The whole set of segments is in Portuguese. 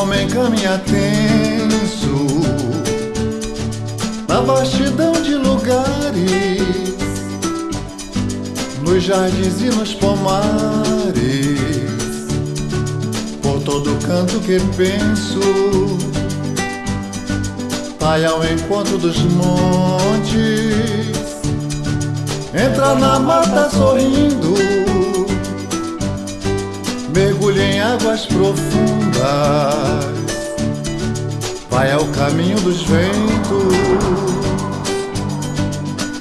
homem caminha tenso na vastidão de lugares, nos jardins e nos pomares, por todo canto que penso, vai ao encontro dos montes, entra na mata sorrindo, mergulha em águas profundas, vai ao caminho dos ventos,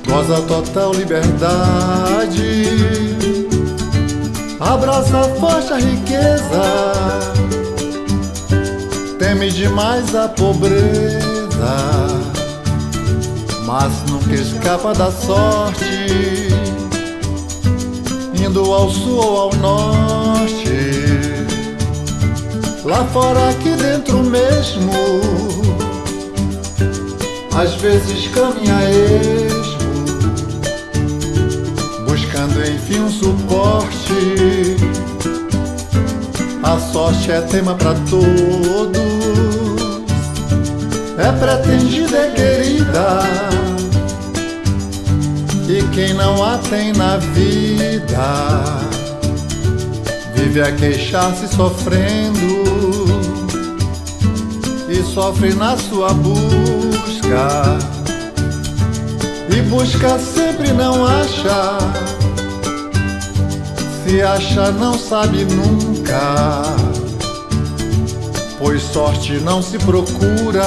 goza total liberdade, abraça forte a riqueza, teme demais a pobreza, mas nunca escapa da sorte, indo ao sul ou ao norte, lá fora, aqui dentro mesmo, às vezes caminha a esmo, buscando enfim um suporte. A sorte é tema pra todos, é pretendida, é querida, e quem não a tem na vida vive a queixar-se sofrendo, e sofre na sua busca, e busca sempre não acha, se acha não sabe nunca, pois sorte não se procura.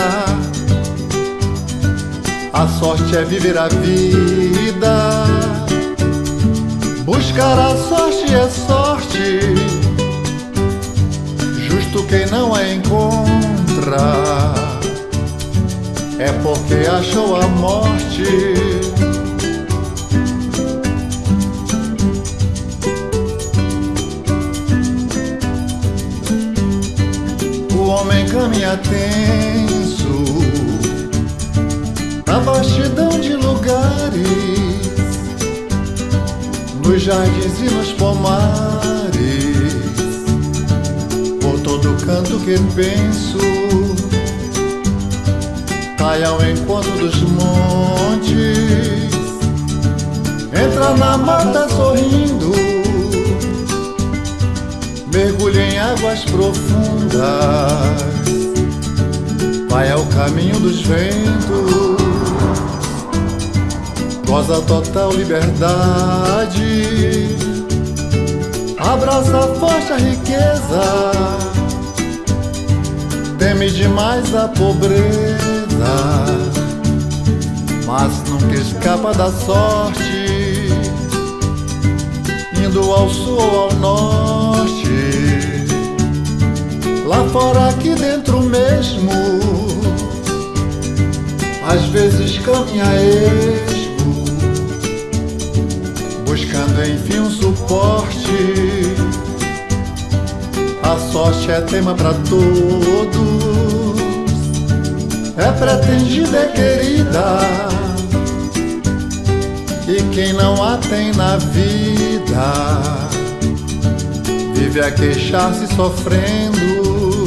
A sorte é viver a vida, buscar a sorte é sorte, justo quem não a encontra, é porque achou a morte. O homem caminha tenso na vastidão de lugares, nos jardins e nos pomares, por todo canto que penso, vai ao encontro dos montes, entra na mata sorrindo, mergulha em águas profundas, vai ao caminho dos ventos, goza total liberdade, abraça forte a riqueza, teme demais a pobreza, mas nunca escapa da sorte, indo ao sul ou ao norte, lá fora, aqui dentro mesmo, às vezes caminha a esmo, buscando enfim um suporte. A sorte é tema pra todos, é pretendida, é querida, e quem não a tem na vida vive a queixar-se sofrendo,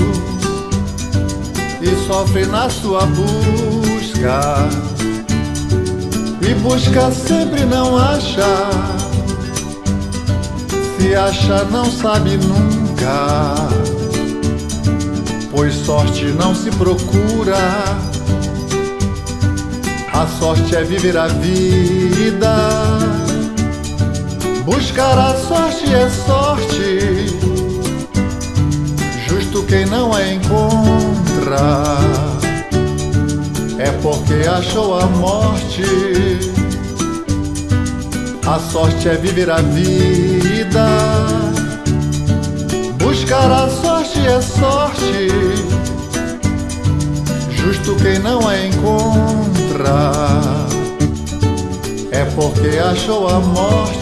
e sofre na sua busca, e busca sempre não acha, se acha não sabe nunca, pois sorte não se procura. A sorte é viver a vida, buscar a sorte é sorte, justo quem não a encontra, é porque achou a morte. A sorte é viver a vida, buscar a sorte é sorte, justo quem não a encontra, é porque achou a morte.